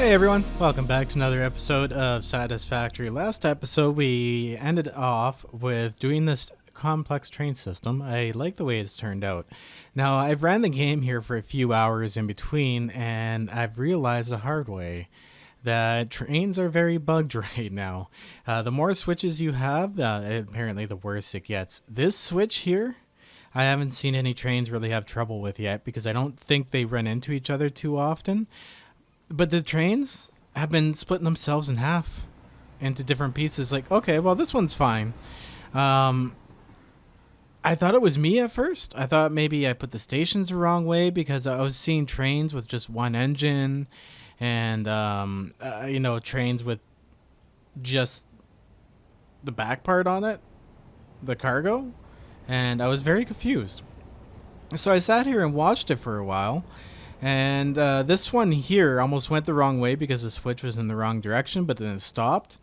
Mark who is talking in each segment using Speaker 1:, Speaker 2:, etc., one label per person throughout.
Speaker 1: Hey everyone, welcome back to another episode of Satisfactory. Last episode we ended off with doing this complex train system. I like the way it's turned out. Now I've ran the game here for a few hours in between and I've realized the hard way that trains are very bugged right now. The more switches you have, apparently the worse it gets. This switch here, I haven't seen any trains really have trouble with yet because I don't think they run into each other too often. But the trains have been splitting themselves in half into different pieces. Like, okay, well, this one's fine. I thought it was me at first. I thought maybe I put the stations the wrong way because I was seeing trains with just one engine and, trains with just the back part on it, the cargo. And I was very confused. So I sat here and watched it for a while. And this one here almost went the wrong way because the switch was in the wrong direction, but then it stopped,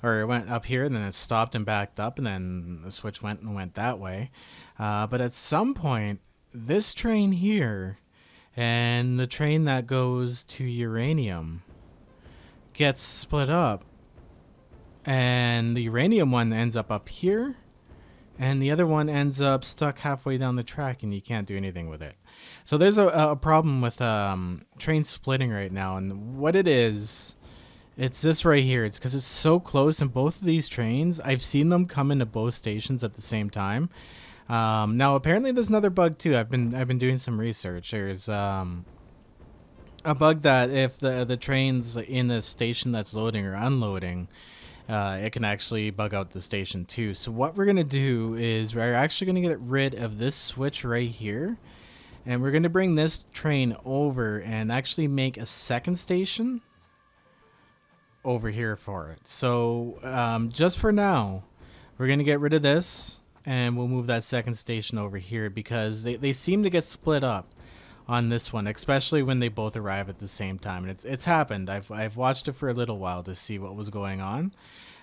Speaker 1: or it went up here, and then it stopped and backed up, and then the switch went that way. But at some point, this train here and the train that goes to uranium gets split up, and the uranium one ends up here, and the other one ends up stuck halfway down the track, and you can't do anything with it. So there's a problem with train splitting right now, and what it is, it's this right here. It's because it's so close, and both of these trains, I've seen them come into both stations at the same time. Now apparently there's another bug too. I've been doing some research. There's a bug that if the train's in a station that's loading or unloading, it can actually bug out the station too. So what we're gonna do is we're actually gonna get rid of this switch right here. And we're going to bring this train over and actually make a second station over here for it. So just for now, we're going to get rid of this and we'll move that second station over here because they seem to get split up on this one, especially when they both arrive at the same time. And it's happened. I've watched it for a little while to see what was going on.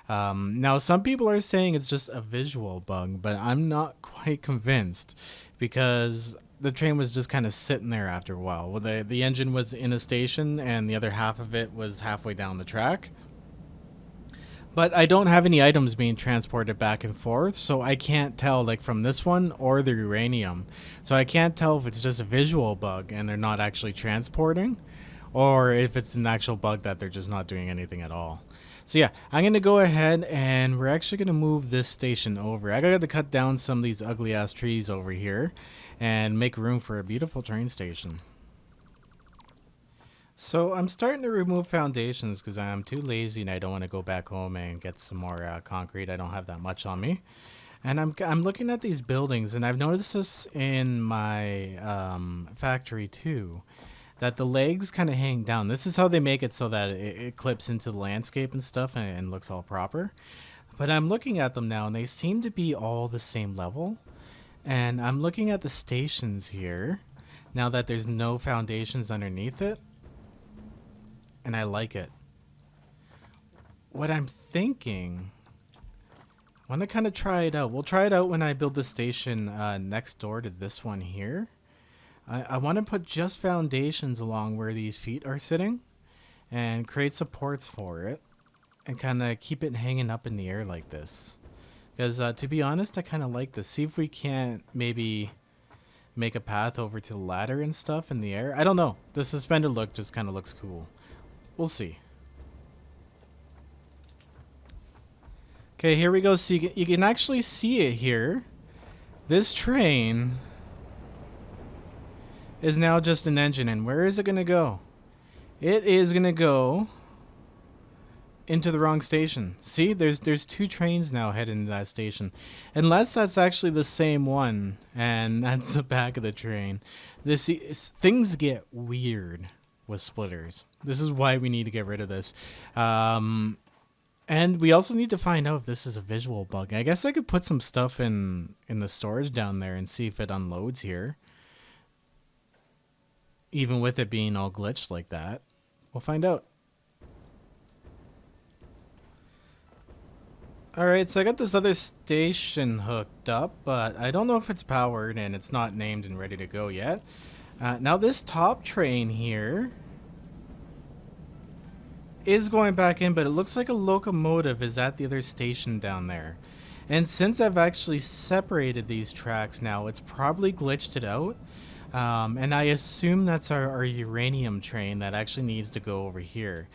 Speaker 1: Now, some people are saying it's just a visual bug, but I'm not quite convinced because the train was just kind of sitting there after a while. Well, the engine was in a station and the other half of it was halfway down the track. But I don't have any items being transported back and forth, so I can't tell like from this one or the uranium. So I can't tell if it's just a visual bug and they're not actually transporting, or if it's an actual bug that they're just not doing anything at all. So yeah, I'm going to go ahead and we're actually going to move this station over. I got to cut down some of these ugly ass trees over here and make room for a beautiful train station. So I'm starting to remove foundations because I'm too lazy and I don't want to go back home and get some more concrete. I don't have that much on me. And I'm looking at these buildings and I've noticed this in my factory too, that the legs kind of hang down. This is how they make it so that it clips into the landscape and stuff and looks all proper. But I'm looking at them now and they seem to be all the same level. And I'm looking at the stations here now that there's no foundations underneath it. And I like it. What I'm thinking, I want to kind of try it out. We'll try it out when I build the station next door to this one here. I want to put just foundations along where these feet are sitting and create supports for it and kind of keep it hanging up in the air like this. Because to be honest, I kind of like this. See if we can't maybe make a path over to the ladder and stuff in the air. I don't know. The suspended look just kind of looks cool. We'll see. Okay, here we go. So you can actually see it here. This train is now just an engine. And where is it going to go? It is going to go into the wrong station. See, there's two trains now heading to that station. Unless that's actually the same one and that's the back of the train. Things get weird with splitters. This is why we need to get rid of this. And we also need to find out if this is a visual bug. I guess I could put some stuff in the storage down there and see if it unloads here. Even with it being all glitched like that. We'll find out. Alright, so I got this other station hooked up, but I don't know if it's powered and it's not named and ready to go yet. Now this top train here is going back in, but it looks like a locomotive is at the other station down there. And since I've actually separated these tracks now, it's probably glitched it out. And I assume that's our uranium train that actually needs to go over here.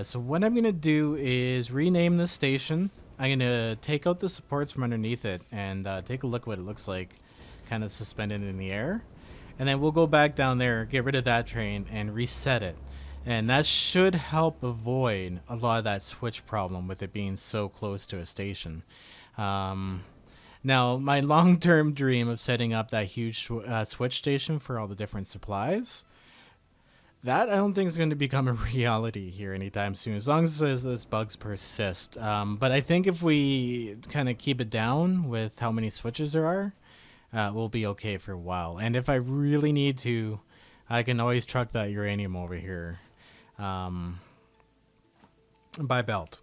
Speaker 1: So what I'm going to do is rename this station. I'm going to take out the supports from underneath it and take a look what it looks like, kind of suspended in the air. And then we'll go back down there, get rid of that train, and reset it. And that should help avoid a lot of that switch problem with it being so close to a station. Now, my long-term dream of setting up that huge switch station for all the different supplies, that I don't think is going to become a reality here anytime soon, as long as those bugs persist. But I think if we kind of keep it down with how many switches there are, we'll be okay for a while. And if I really need to, I can always truck that uranium over here by belt.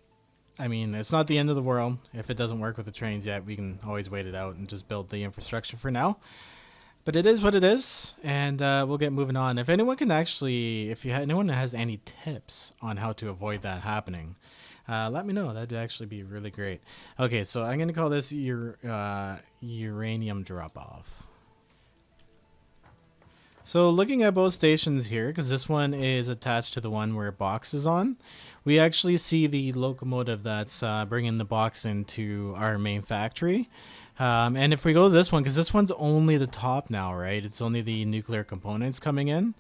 Speaker 1: I mean, it's not the end of the world. If it doesn't work with the trains yet, we can always wait it out and just build the infrastructure for now. But it is what it is, and we'll get moving on. If anyone can actually, anyone has any tips on how to avoid that happening, let me know. That'd actually be really great. Okay, so I'm going to call this uranium drop-off. So looking at both stations here, because this one is attached to the one where box is on, we actually see the locomotive that's bringing the box into our main factory. And if we go to this one, because this one's only the top now, right? It's only the nuclear components coming in.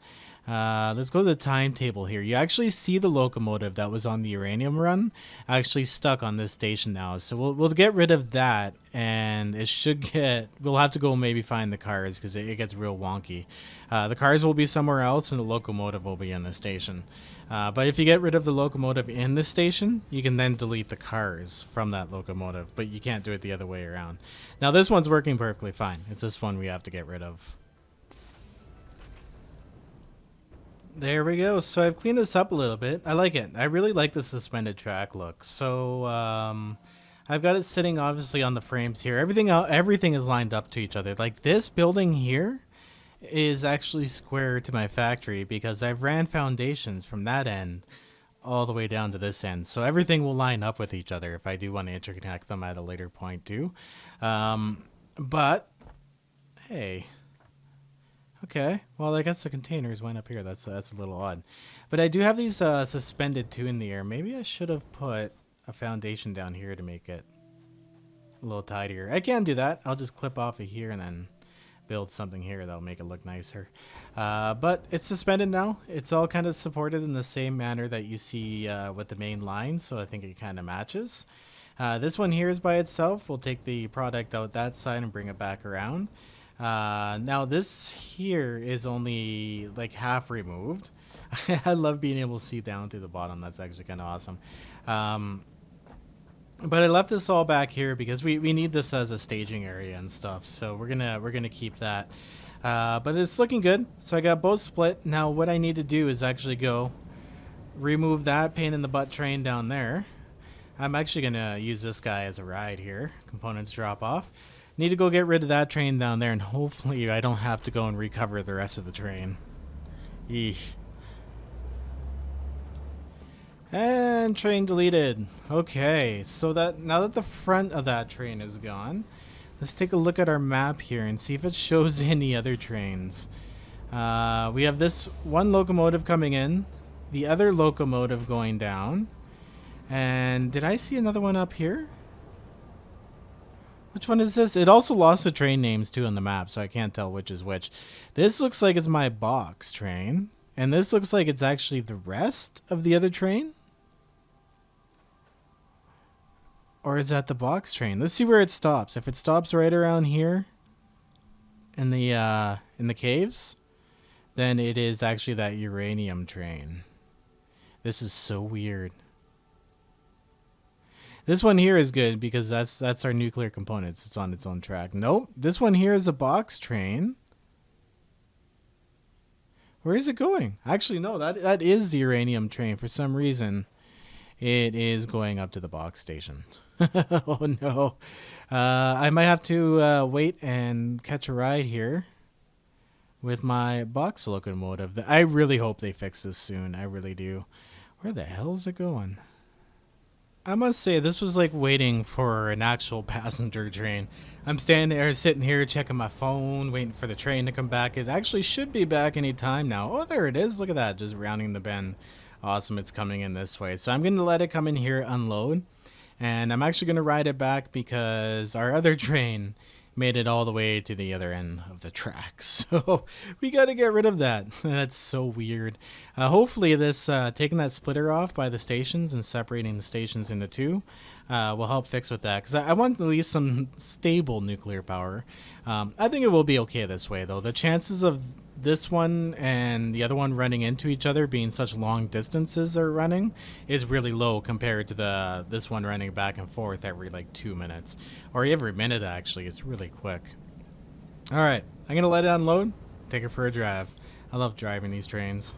Speaker 1: Let's go to the timetable here. You actually see the locomotive that was on the uranium run actually stuck on this station now. So we'll get rid of that, and it should get... We'll have to go maybe find the cars because it gets real wonky. The cars will be somewhere else, and the locomotive will be in the station. But if you get rid of the locomotive in the station, you can then delete the cars from that locomotive, but you can't do it the other way around. Now this one's working perfectly fine. It's this one we have to get rid of. There we go. So I've cleaned this up a little bit. I like it. I really like the suspended track look. So I've got it sitting obviously on the frames here. Everything is lined up to each other. Like this building here is actually square to my factory because I've ran foundations from that end all the way down to this end. So everything will line up with each other if I do want to interconnect them at a later point too. But hey... Okay, well, I guess the containers went up here. That's a little odd. But I do have these suspended too in the air. Maybe I should have put a foundation down here to make it a little tidier. I can do that. I'll just clip off of here and then build something here that'll make it look nicer. But it's suspended now. It's all kind of supported in the same manner that you see with the main line, so I think it kind of matches. This one here is by itself. We'll take the product out that side and bring it back around. Now this here is only like half removed. I love being able to see down to the bottom. That's actually kind of awesome. But I left this all back here because we need this as a staging area and stuff. So we're gonna keep that. But it's looking good. So I got both split. Now what I need to do is actually go remove that pain in the butt train down there. I'm actually gonna use this guy as a ride here. Components drop off. Need to go get rid of that train down there, and hopefully I don't have to go and recover the rest of the train. Eesh. And train deleted. Okay, so now that the front of that train is gone, let's take a look at our map here and see if it shows any other trains. We have this one locomotive coming in, the other locomotive going down, and did I see another one up here? Which one is this? It also lost the train names too on the map, so I can't tell which is which. This looks like it's my box train, and this looks like it's actually the rest of the other train. Or is that the box train? Let's see where it stops. If it stops right around here in the caves, then it is actually that uranium train. This is so weird. This one here is good because that's our nuclear components. It's on its own track. Nope. This one here is a box train. Where is it going? Actually, no. That is the uranium train. For some reason, it is going up to the box station. Oh, no. I might have to wait and catch a ride here with my box locomotive. I really hope they fix this soon. I really do. Where the hell is it going? I must say, this was like waiting for an actual passenger train. I'm standing there, sitting here, checking my phone, waiting for the train to come back. It actually should be back any time now. Oh, there it is. Look at that, just rounding the bend. Awesome, it's coming in this way. So I'm going to let it come in here, unload. And I'm actually going to ride it back because our other train made it all the way to the other end of the track. So we got to get rid of that. That's so weird. Hopefully this taking that splitter off by the stations and separating the stations into two will help fix with that, because I want at least some stable nuclear power. I think it will be okay this way, though. The chances of this one and the other one running into each other, being such long distances they're running, is really low compared to this one running back and forth every like 2 minutes, or every minute actually. It's really quick. All right, I'm gonna let it unload, take it for a drive. I love driving these trains.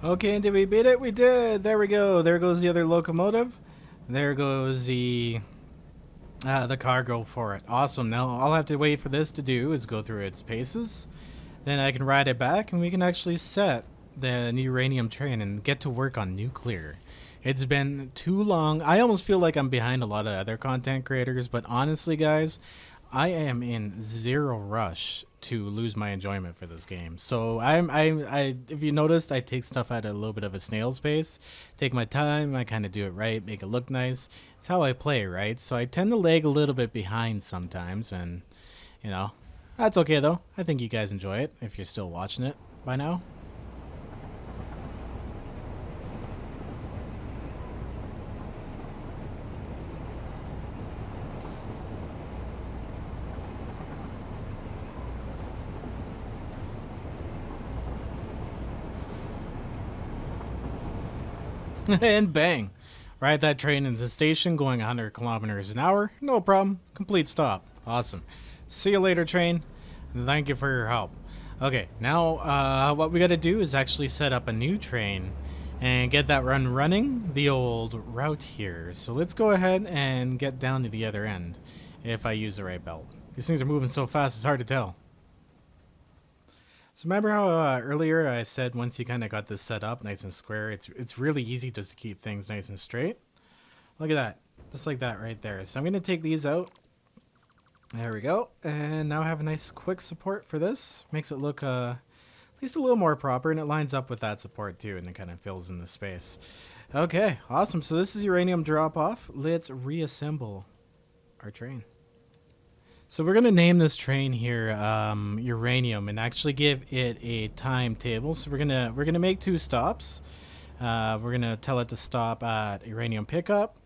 Speaker 1: Okay, did we beat it? We did. There we go. There goes the other locomotive. There goes the cargo for it. Awesome. Now all I have to wait for this to do is go through its paces. Then I can ride it back and we can actually set the uranium train and get to work on nuclear. It's been too long. I almost feel like I'm behind a lot of other content creators, but honestly, guys, I am in zero rush to lose my enjoyment for this game. So I if you noticed, I take stuff at a little bit of a snail's pace, take my time, I kind of do it right, make it look nice. It's how I play, right? So I tend to lag a little bit behind sometimes, and you know, that's okay though. I think you guys enjoy it if you're still watching it by now. And bang, ride that train into the station going 100 kilometers an hour. No problem. Complete stop. Awesome. See you later, train. Thank you for your help. Okay, now what we got to do is actually set up a new train and get that run running the old route here. So let's go ahead and get down to the other end if I use the right belt. These things are moving so fast it's hard to tell. So remember how earlier I said once you kind of got this set up nice and square, it's really easy just to keep things nice and straight. Look at that. Just like that right there. So I'm going to take these out. There we go. And now I have a nice quick support for this. Makes it look at least a little more proper, and it lines up with that support too, and it kind of fills in the space. Okay, awesome. So this is uranium drop off. Let's reassemble our train. So we're going to name this train here uranium and actually give it a timetable. So we're gonna make 2 stops. We're going to tell it to stop at uranium pickup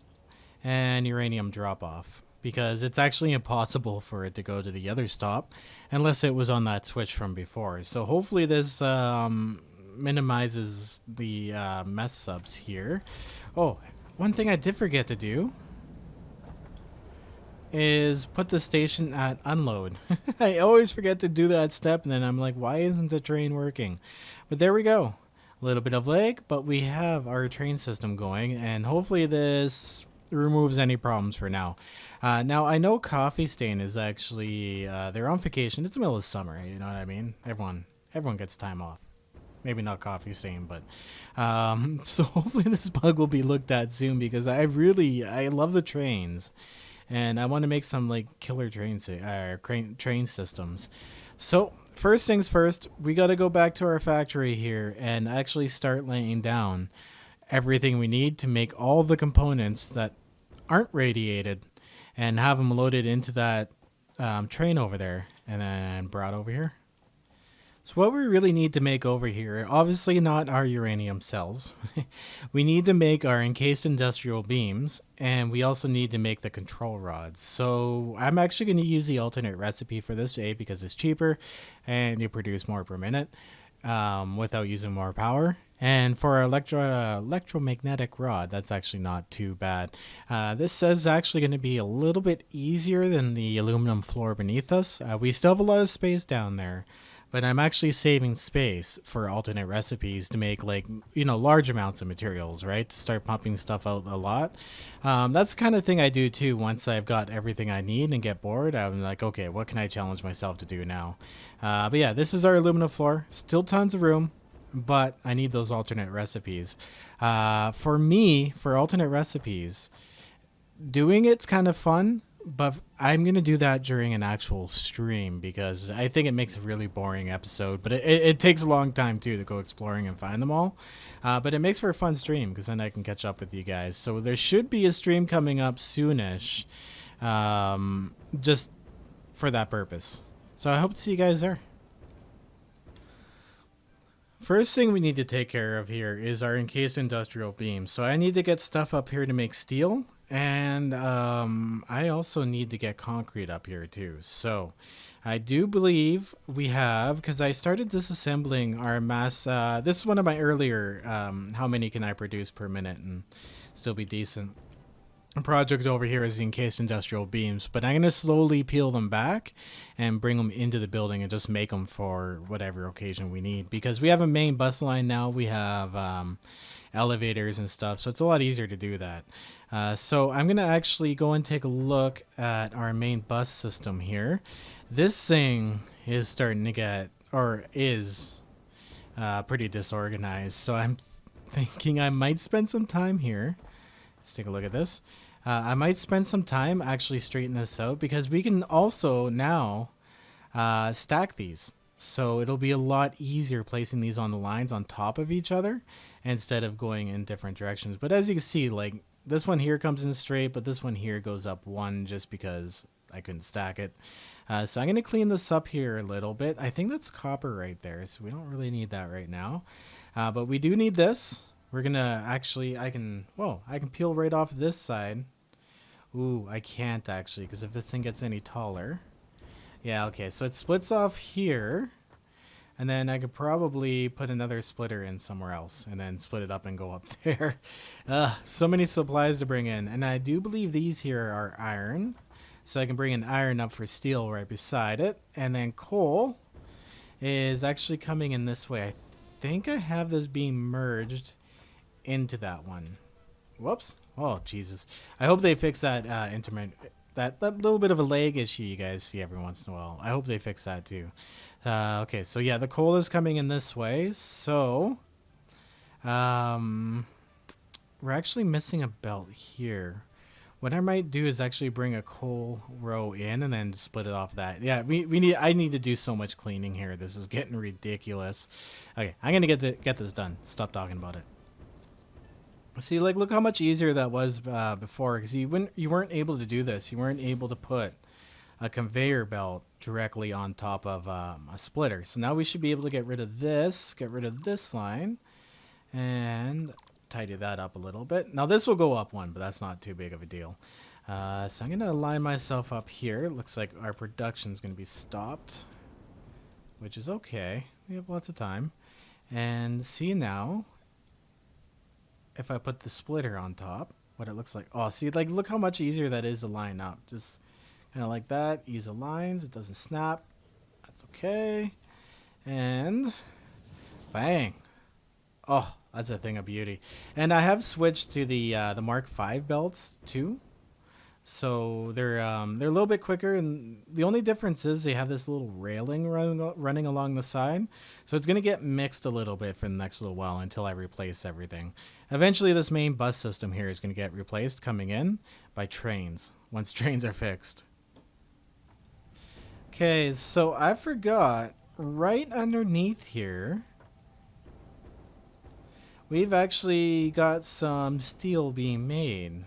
Speaker 1: and uranium drop off, because it's actually impossible for it to go to the other stop unless it was on that switch from before. So hopefully this minimizes the mess ups here. Oh, one thing I did forget to do is put the station at unload. I always forget to do that step, and then I'm like, why isn't the train working? But there we go. A little bit of lag, but we have our train system going, and hopefully this removes any problems for now. Now I know Coffee Stain is actually they're on vacation. It's the middle of summer, you know what I mean? Everyone gets time off. Maybe not Coffee Stain, but so hopefully this bug will be looked at soon, because I love the trains. And I want to make some like killer train systems. So first things first, we got to go back to our factory here and actually start laying down everything we need to make all the components that aren't radiated, and have them loaded into that train over there and then brought over here. So what we really need to make over here, obviously not our uranium cells. We need to make our encased industrial beams, and we also need to make the control rods. So I'm actually going to use the alternate recipe for this, A, because it's cheaper and you produce more per minute. without using more power. And for electromagnetic rod, that's actually not too bad. This is actually going to be a little bit easier than the aluminum floor beneath us. We still have a lot of space down there, but I'm actually saving space for alternate recipes to make, like, large amounts of materials, right? To start pumping stuff out a lot. That's the kind of thing I do too. Once I've got everything I need and get bored, I'm like, okay, what can I challenge myself to do now? But yeah, this is our aluminum floor. Still tons of room, but I need those alternate recipes. For me, for alternate recipes, doing it's kind of fun, but I'm going to do that during an actual stream because I think it makes a really boring episode, but it takes a long time too to go exploring and find them all. But it makes for a fun stream because then I can catch up with you guys. So there should be a stream coming up soonish, just for that purpose. So I hope to see you guys there. First thing we need to take care of here is our encased industrial beams. So I need to get stuff up here to make steel, and I also need to get concrete up here too. So I do believe we have, because I started disassembling our mass. This is one of my earlier how many can I produce per minute and still be decent project over here is the encased industrial beams, but I'm going to slowly peel them back and bring them into the building and just make them for whatever occasion we need, because we have a main bus line now. We have elevators and stuff, so it's a lot easier to do that. So I'm going to actually go and take a look at our main bus system here. This thing is starting to get, or is pretty disorganized, so I'm thinking I might spend some time here. Let's take a look at this. I might spend some time actually straightening this out, because we can also now stack these. So it'll be a lot easier placing these on the lines on top of each other instead of going in different directions. But as you can see, like, this one here comes in straight, but this one here goes up one just because I couldn't stack it. So I'm going to clean this up here a little bit. I think that's copper right there, so we don't really need that right now. But we do need this. We're gonna actually, I can peel right off this side. Ooh, I can't actually, because if this thing gets any taller. Yeah, okay, so it splits off here, and then I could probably put another splitter in somewhere else, and then split it up and go up there. So many supplies to bring in, and I do believe these here are iron, so I can bring an iron up for steel right beside it, and then coal is actually coming in this way. I think I have this being merged into that one. Whoops. Oh, Jesus. I hope they fix that that little bit of a lag issue you guys see every once in a while. I hope they fix that too. Okay, so yeah, the coal is coming in this way. So we're actually missing a belt here. What I might do is actually bring a coal row in and then split it off that. Yeah, I need to do so much cleaning here. This is getting ridiculous. Okay, I'm gonna get this done. Stop talking about it. See, like, look how much easier that was before, because you weren't able to do this. You weren't able to put a conveyor belt directly on top of a splitter. So now we should be able to get rid of this line, and tidy that up a little bit. Now this will go up one, but that's not too big of a deal. So I'm going to line myself up here. It looks like our production is going to be stopped, which is okay. We have lots of time. And see now, if I put the splitter on top, what it looks like. Oh, see, like, look how much easier that is to line up. Just kind of like that. Ease the lines. It doesn't snap. That's okay. And bang. Oh, that's a thing of beauty. And I have switched to the Mark V belts too. So they're a little bit quicker, and the only difference is they have this little railing running along the side. So it's going to get mixed a little bit for the next little while until I replace everything. Eventually this main bus system here is going to get replaced coming in by trains, once trains are fixed. Okay, so I forgot, right underneath here, we've actually got some steel being made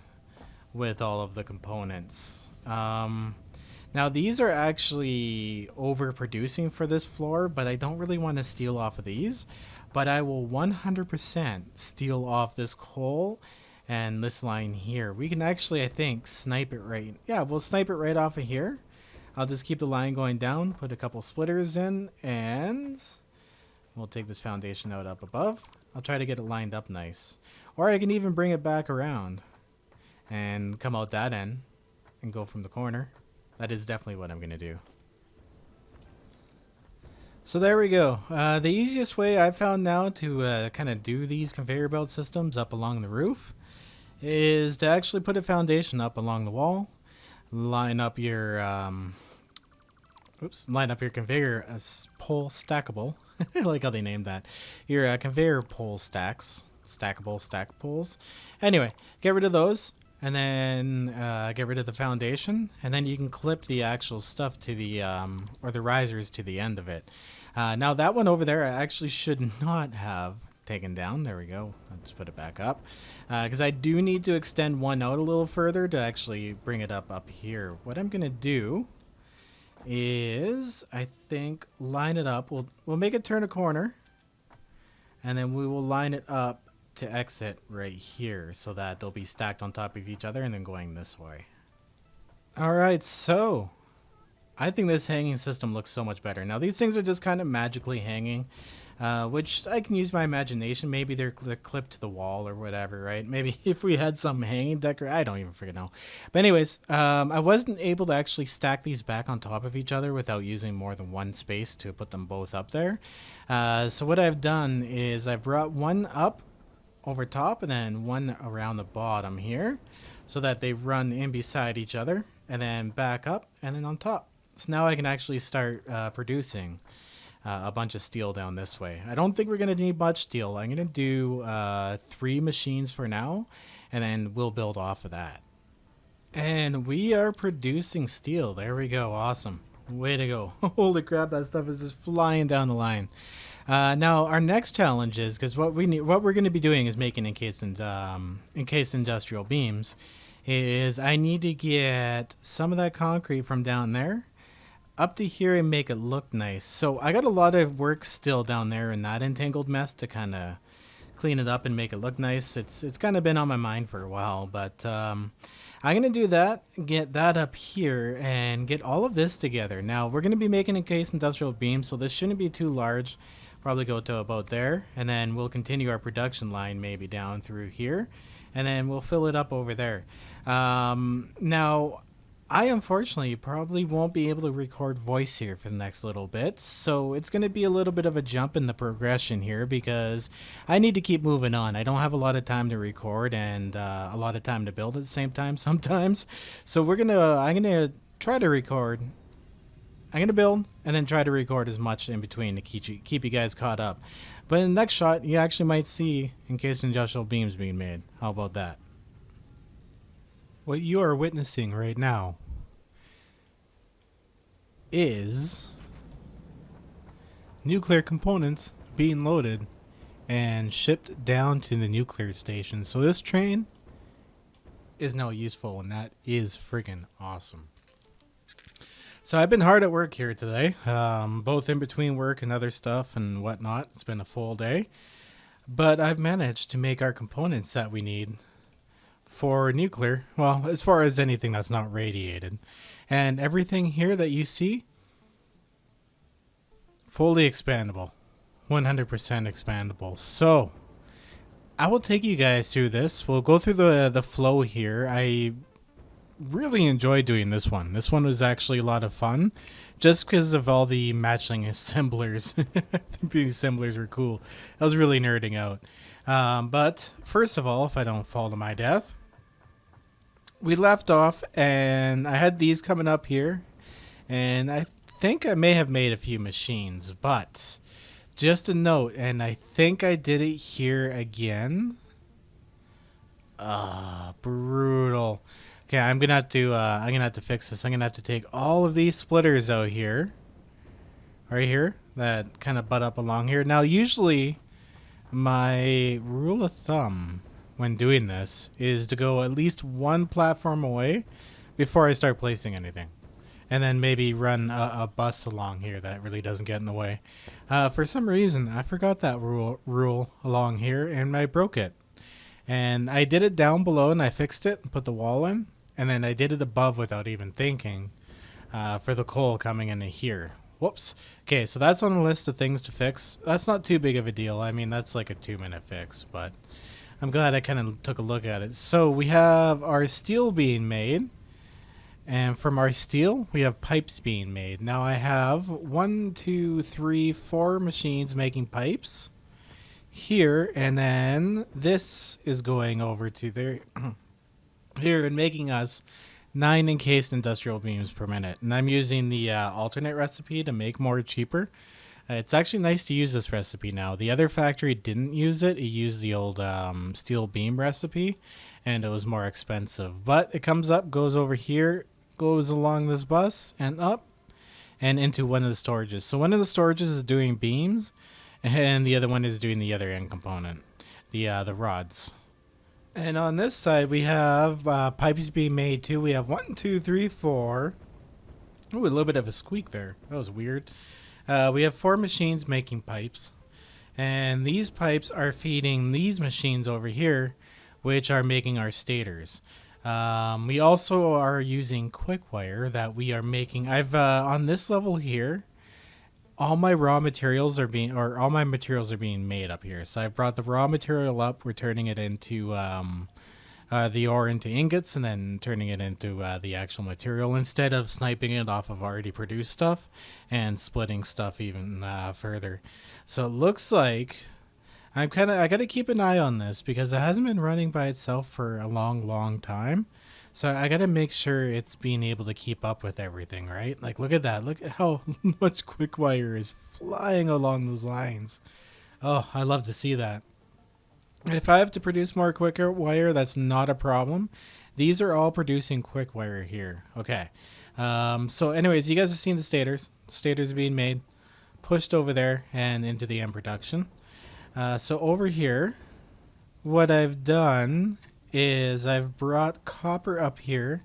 Speaker 1: with all of the components. Now these are actually overproducing for this floor, but I don't really want to steal off of these, but I will 100% steal off this coal and this line here. We can actually, I think, snipe it right. Yeah, we'll snipe it right off of here. I'll just keep the line going down, put a couple splitters in, and We'll take this foundation out up above. I'll try to get it lined up nice. Or I can even bring it back around and come out that end and go from the corner. That is definitely what I'm going to do. So there we go. The easiest way I've found now to kind of do these conveyor belt systems up along the roof is to actually put a foundation up along the wall, line up your conveyor pole stackable. I like how they named that. Your conveyor pole stacks, stackable stack poles. Anyway, get rid of those. And then get rid of the foundation, and then you can clip the actual stuff to the, or the risers to the end of it. Now that one over there I actually should not have taken down. There we go. Let's put it back up. Because I do need to extend one out a little further to actually bring it up here. What I'm going to do is, I think, line it up. We'll make it turn a corner, and then we will line it up to exit right here so that they'll be stacked on top of each other and then going this way. Alright, so I think this hanging system looks so much better. Now these things are just kind of magically hanging, which I can use my imagination. Maybe they're clipped to the wall or whatever, right? Maybe if we had some hanging decor, I don't even freaking know. But anyways, I wasn't able to actually stack these back on top of each other without using more than one space to put them both up there. So what I've done is I've brought one up over top and then one around the bottom here so that they run in beside each other and then back up and then on top. So now I can actually start producing a bunch of steel down this way. I don't think we're going to need much steel. I'm going to do 3 machines for now, and then we'll build off of that. And we are producing steel. There we go. Awesome. Way to go. Holy crap, that stuff is just flying down the line. Now our next challenge is, because what we're going to be doing is making encased industrial beams, is I need to get some of that concrete from down there up to here and make it look nice. So I got a lot of work still down there in that entangled mess to kind of clean it up and make it look nice. It's kind of been on my mind for a while, but I'm going to do that, get that up here, and get all of this together. Now we're going to be making encased industrial beams, so this shouldn't be too large. Probably go to about there, and then we'll continue our production line maybe down through here, and then we'll fill it up over there. Now I unfortunately probably won't be able to record voice here for the next little bit, so it's going to be a little bit of a jump in the progression here because I need to keep moving on. I don't have a lot of time to record and a lot of time to build at the same time sometimes. So I'm gonna try to record. I'm going to build and then try to record as much in between to keep you guys caught up. But in the next shot, you actually might see encased industrial beams being made. How about that? What you are witnessing right now is nuclear components being loaded and shipped down to the nuclear station. So this train is now useful, and that is friggin' awesome. So I've been hard at work here today, both in between work and other stuff and whatnot. It's been a full day, but I've managed to make our components that we need for nuclear, well, as far as anything that's not radiated. And everything here that you see, fully expandable, 100% expandable. So I will take you guys through this. We'll go through the flow here. I really enjoyed doing this one. This one was actually a lot of fun just because of all the matching assemblers. I think the assemblers were cool. I was really nerding out. But first of all, if I don't fall to my death, we left off and I had these coming up here, and I think I may have made a few machines, but just a note, and I think I did it here again. Brutal. Okay, I'm gonna have to fix this. I'm gonna have to take all of these splitters out here, right here, that kind of butt up along here. Now, usually, my rule of thumb when doing this is to go at least one platform away before I start placing anything, and then maybe run a bus along here that really doesn't get in the way. For some reason, I forgot that rule along here, and I broke it. And I did it down below, and I fixed it and put the wall in. And then I did it above without even thinking for the coal coming into here. Whoops. Okay, so that's on the list of things to fix. That's not too big of a deal. I mean, that's like a 2-minute fix, but I'm glad I kind of took a look at it. So we have our steel being made, and from our steel, we have pipes being made. Now I have 1, 2, 3, 4 machines making pipes here, and then this is going over to there here and making us 9 encased industrial beams per minute. And I'm using the alternate recipe to make more cheaper. It's actually nice to use this recipe now. The other factory didn't use it. It used the old steel beam recipe, and it was more expensive. But it comes up, goes over here, goes along this bus, and up, and into one of the storages. So one of the storages is doing beams, and the other one is doing the other end component, the rods. And on this side, we have pipes being made too. We have 1, 2, 3, 4. Ooh, a little bit of a squeak there. That was weird. We have 4 machines making pipes. And these pipes are feeding these machines over here, which are making our stators. We also are using quick wire that we are making. I've on this level here, all my materials are being made up here. So I brought the raw material up. We're turning it into the ore into ingots, and then turning it into the actual material instead of sniping it off of already produced stuff and splitting stuff even further. So it looks like I got to keep an eye on this because it hasn't been running by itself for a long time. So I got to make sure it's being able to keep up with everything, right? Like, look at that. Look at how much quick wire is flying along those lines. Oh, I love to see that. If I have to produce more quicker wire, that's not a problem. These are all producing quick wire here. Okay. So anyways, you guys have seen the stators. Stators being made, pushed over there and into the end production. So over here, what I've done is I've brought copper up here,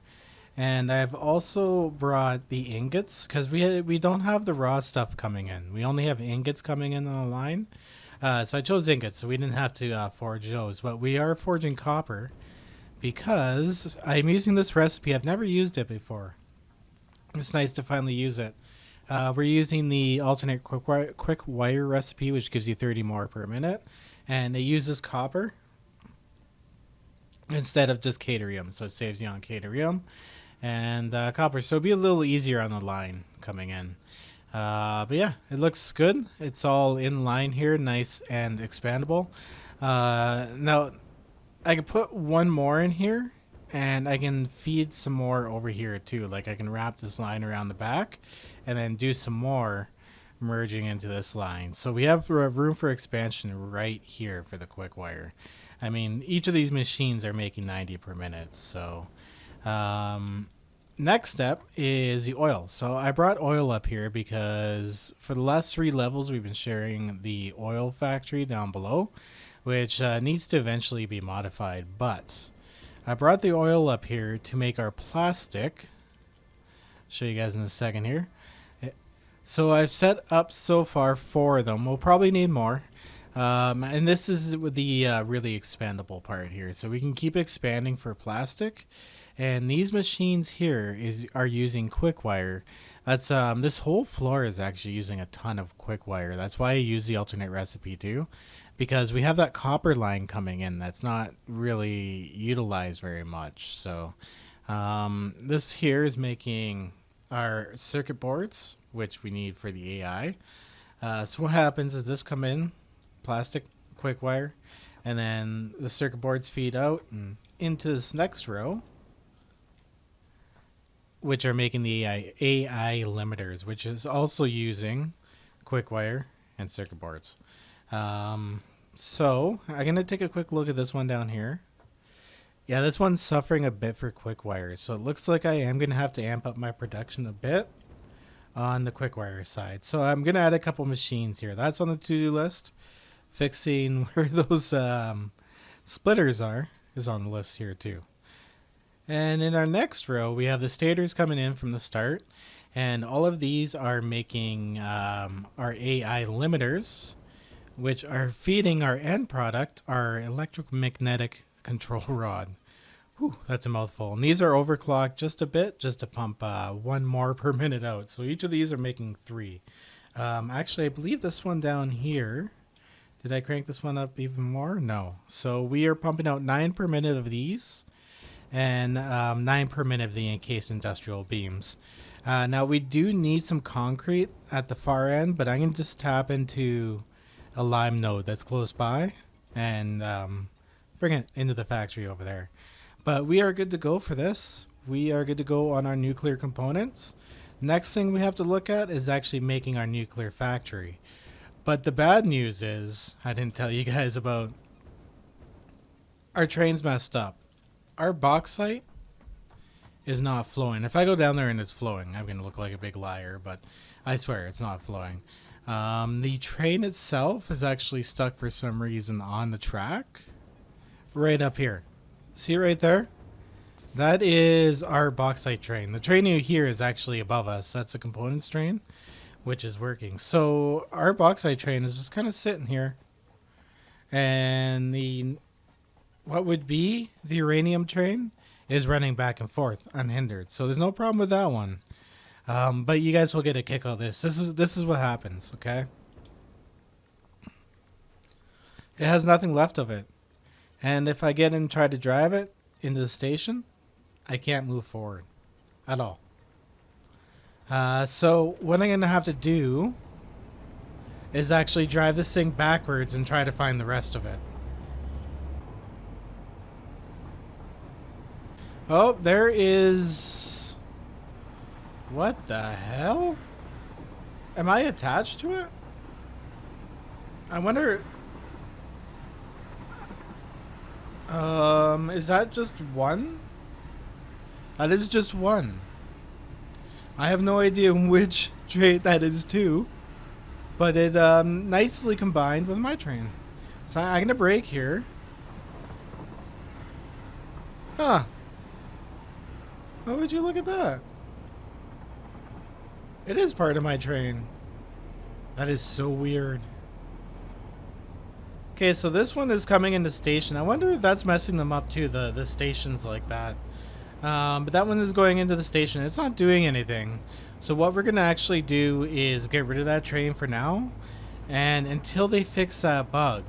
Speaker 1: and I've also brought the ingots because we don't have the raw stuff coming in. We only have ingots coming in on the line. So I chose ingots, so we didn't have to forge those. But we are forging copper because I'm using this recipe. I've never used it before. It's nice to finally use it. We're using the alternate quick wire recipe, which gives you 30 more per minute. And it uses copper instead of just cadmium, so it saves you on cadmium and copper. So it'll be a little easier on the line coming in. But yeah, it looks good. It's all in line here, nice and expandable. Now, I can put one more in here, and I can feed some more over here too. Like I can wrap this line around the back, and then do some more merging into this line. So we have room for expansion right here for the quick wire. I mean, each of these machines are making 90 per minute. So next step is the oil. So I brought oil up here because for the last 3 levels, we've been sharing the oil factory down below, which needs to eventually be modified. But I brought the oil up here to make our plastic. Show you guys in a second here. So I've set up so far 4 of them. We'll probably need more. And this is the really expandable part here. So we can keep expanding for plastic. And these machines here are using quick wire. That's this whole floor is actually using a ton of quick wire. That's why I use the alternate recipe too, because we have that copper line coming in that's not really utilized very much. So this here is making our circuit boards, which we need for the AI. So what happens is this come in, plastic, quick wire, and then the circuit boards feed out and into this next row, which are making the AI limiters, which is also using quick wire and circuit boards. So I'm going to take a quick look at this one down here. Yeah, this one's suffering a bit for quick wire. So it looks like I am going to have to amp up my production a bit on the quick wire side. So I'm going to add a couple machines here. That's on the to-do list. Fixing where those splitters are is on the list here too. And in our next row, we have the stators coming in from the start. And all of these are making our AI limiters, which are feeding our end product, our electromagnetic control rod. Whew, that's a mouthful. And these are overclocked just a bit, just to pump 1 more per minute out. So each of these are making 3. Actually, I believe this one down here, did I crank this one up even more? No. So we are pumping out 9 per minute of these, and 9 per minute of the encased industrial beams. Now we do need some concrete at the far end, but I'm going to just tap into a lime node that's close by and bring it into the factory over there. But we are good to go for this. We are good to go on our nuclear components. Next thing we have to look at is actually making our nuclear factory. But the bad news is, I didn't tell you guys about, our train's messed up. Our bauxite is not flowing. If I go down there and it's flowing, I'm going to look like a big liar, but I swear it's not flowing. The train itself is actually stuck for some reason on the track right up here. See right there? That is our bauxite train. The train you hear is actually above us. That's the components train, which is working. So our bauxite train is just kind of sitting here. And the what would be the uranium train is running back and forth unhindered. So there's no problem with that one. But you guys will get a kick out of this. This is what happens, okay? It has nothing left of it. And if I get in and try to drive it into the station, I can't move forward at all. So what I'm going to have to do is actually drive this thing backwards and try to find the rest of it. Oh, there is... What the hell? Am I attached to it? I wonder... is that just one? That is just one. I have no idea which train that is to, but it nicely combined with my train. So I'm gonna brake here. Huh. Why would you look at that? It is part of my train. That is so weird. Okay, so this one is coming into station. I wonder if that's messing them up too, the stations like that. But that one is going into the station. It's not doing anything. So what we're going to actually do is get rid of that train for now. And until they fix that bug,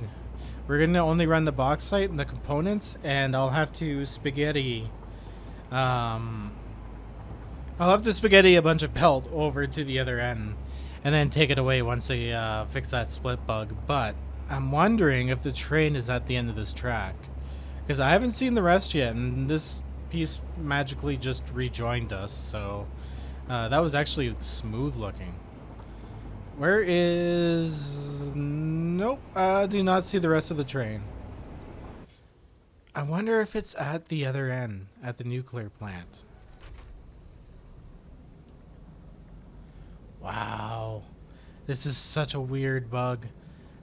Speaker 1: we're going to only run the bauxite and the components. And I'll have to spaghetti... I'll have to spaghetti a bunch of pelt over to the other end. And then take it away once they fix that split bug. But I'm wondering if the train is at the end of this track. Because I haven't seen the rest yet. And this piece magically just rejoined us. So that was actually smooth looking. Where is... Nope. I do not see the rest of the train. I wonder if it's at the other end. At the nuclear plant. Wow. This is such a weird bug.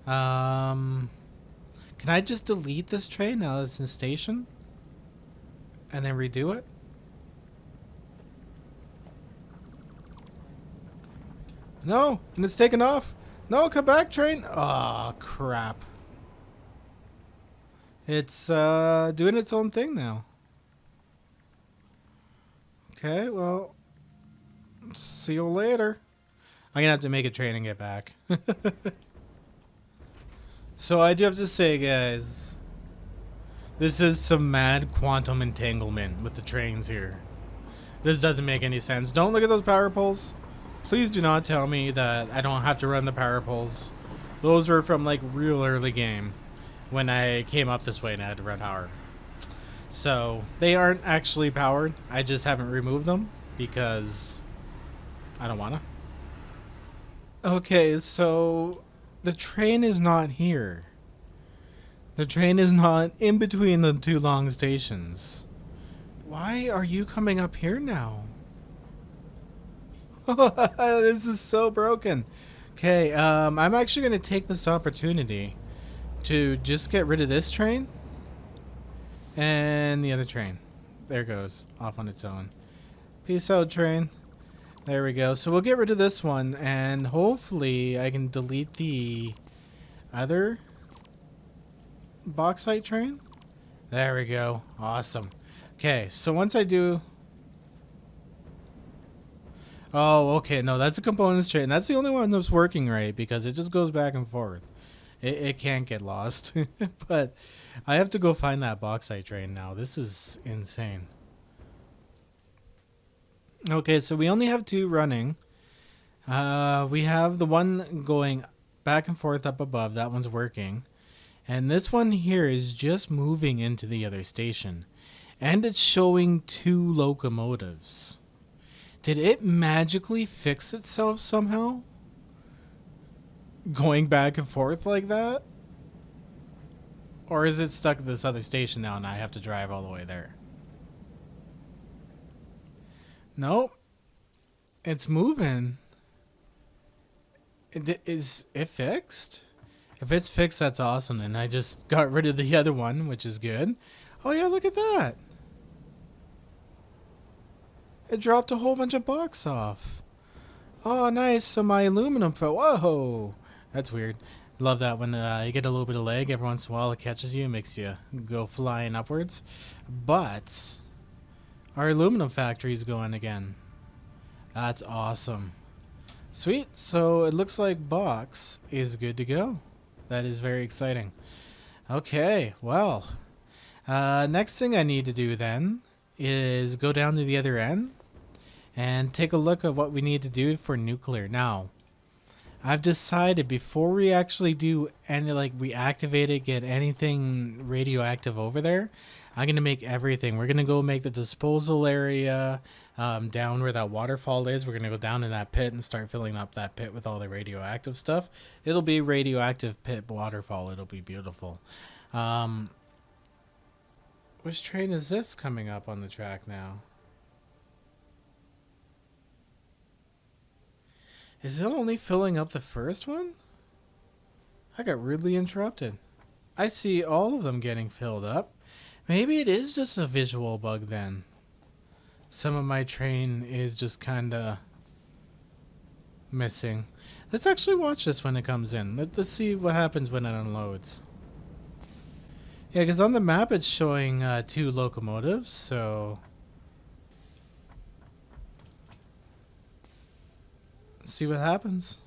Speaker 1: Can I just delete this train now that it's in station? And then redo it? No! And it's taken off! No, come back, train! Oh, crap. It's doing its own thing now. Okay, well, see you later. I'm gonna have to make a train and get back. So I do have to say, guys, this is some mad quantum entanglement with the trains here. This doesn't make any sense. Don't look at those power poles. Please do not tell me that I don't have to run the power poles. Those were from like real early game when I came up this way and I had to run power. So they aren't actually powered. I just haven't removed them because I don't wanna. Okay, so the train is not here. The train is not in between the two long stations. Why are you coming up here now? This is so broken. Okay, I'm actually going to take this opportunity to just get rid of this train and the other train. There it goes, off on its own. Peace out, train. There we go. So we'll get rid of this one, and hopefully I can delete the other bauxite train. There we go. Awesome. Okay, so once I do... Oh, okay, no, that's a components train. That's the only one that's working right, because it just goes back and forth. It can't get lost. But I have to go find that bauxite train now. This is insane. Okay, so we only have 2 running. We have the one going back and forth up above. That one's working. And this one here is just moving into the other station. And it's showing 2 locomotives. Did it magically fix itself somehow? Going back and forth like that? Or is it stuck at this other station now and I have to drive all the way there? Nope. It's moving. Is it fixed? If it's fixed, that's awesome. And I just got rid of the other one, which is good. Oh yeah, look at that. It dropped a whole bunch of box off. Oh, nice. So my aluminum fell. Whoa. That's weird. Love that when you get a little bit of lag every once in a while. It catches you and makes you go flying upwards. But our aluminum factory is going again. That's awesome. Sweet. So it looks like box is good to go. That is very exciting. Okay. Well, next thing I need to do then is go down to the other end and take a look at what we need to do for nuclear. Now, I've decided before we actually do any, like, reactivate it, get anything radioactive over there, I'm going to make everything. We're going to go make the disposal area down where that waterfall is. We're going to go down in that pit and start filling up that pit with all the radioactive stuff. It'll be radioactive pit waterfall. It'll be beautiful. Which train is this coming up on the track now? Is it only filling up the first one? I got rudely interrupted. I see all of them getting filled up. Maybe it is just a visual bug then. Some of my train is just kinda missing. Let's actually watch this when it comes in. Let's see what happens when it unloads. Yeah, because on the map it's showing 2 locomotives, so... see what happens.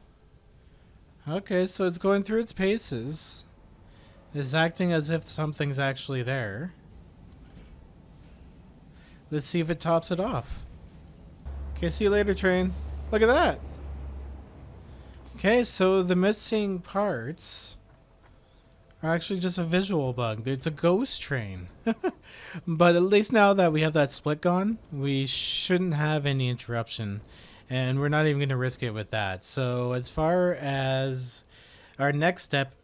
Speaker 1: Okay, so it's going through its paces. It's acting as if something's actually there. Let's see if it tops it off. Okay, see you later, train. Look at that. Okay, so the missing parts are actually just a visual bug. It's a ghost train. But at least now that we have that split gone, we shouldn't have any interruption. And we're not even going to risk it with that. So as far as our next step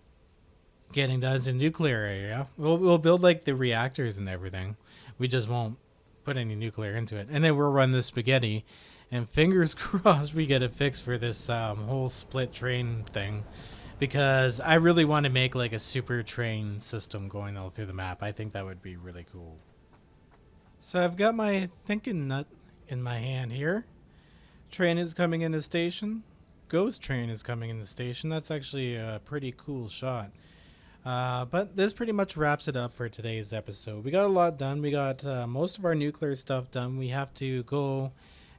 Speaker 1: getting done is a nuclear area, we'll build like the reactors and everything. We just won't put any nuclear into it. And then we'll run the spaghetti. And fingers crossed we get it fixed for this whole split train thing. Because I really want to make like a super train system going all through the map. I think that would be really cool. So I've got my thinking nut in my hand here. Train is coming in the station. Ghost train is coming in the station. That's actually a pretty cool shot. But this pretty much wraps it up for today's episode. We got a lot done. We got most of our nuclear stuff done. We have to go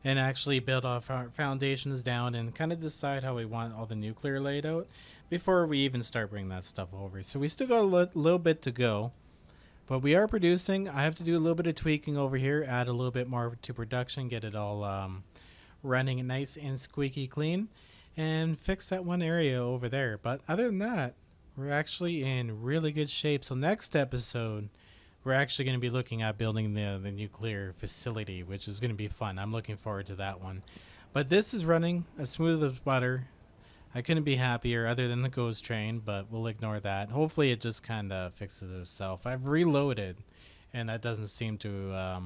Speaker 1: and actually build off our foundations down and kind of decide how we want all the nuclear laid out before we even start bringing that stuff over. So we still got a little bit to go. But we are producing. I have to do a little bit of tweaking over here, add a little bit more to production, get it all... running nice and squeaky clean, and fix that one area over there. But other than that, we're actually in really good shape. So next episode, we're actually going to be looking at building the nuclear facility, which is going to be fun. I'm looking forward to that one. But this is running as smooth as butter. I couldn't be happier other than the ghost train, but we'll ignore that. Hopefully it just kind of fixes itself. I've reloaded, and that doesn't seem to...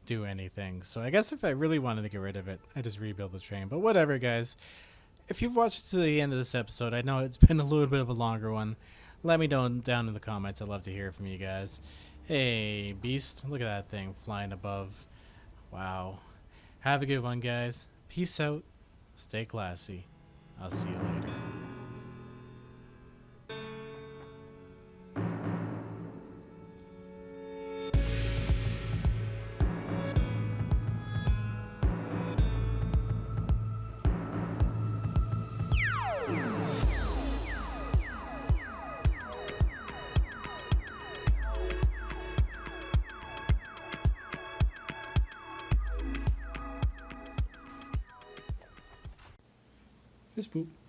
Speaker 1: do anything. So I guess if I really wanted to get rid of it, I just rebuild the train. But whatever, guys. If you've watched to the end of this episode, I know it's been a little bit of a longer one. Let me know down in the comments. I'd love to hear from you guys. Hey, Beast. Look at that thing flying above. Wow. Have a good one, guys. Peace out. Stay classy. I'll see you later.
Speaker 2: Fist boop.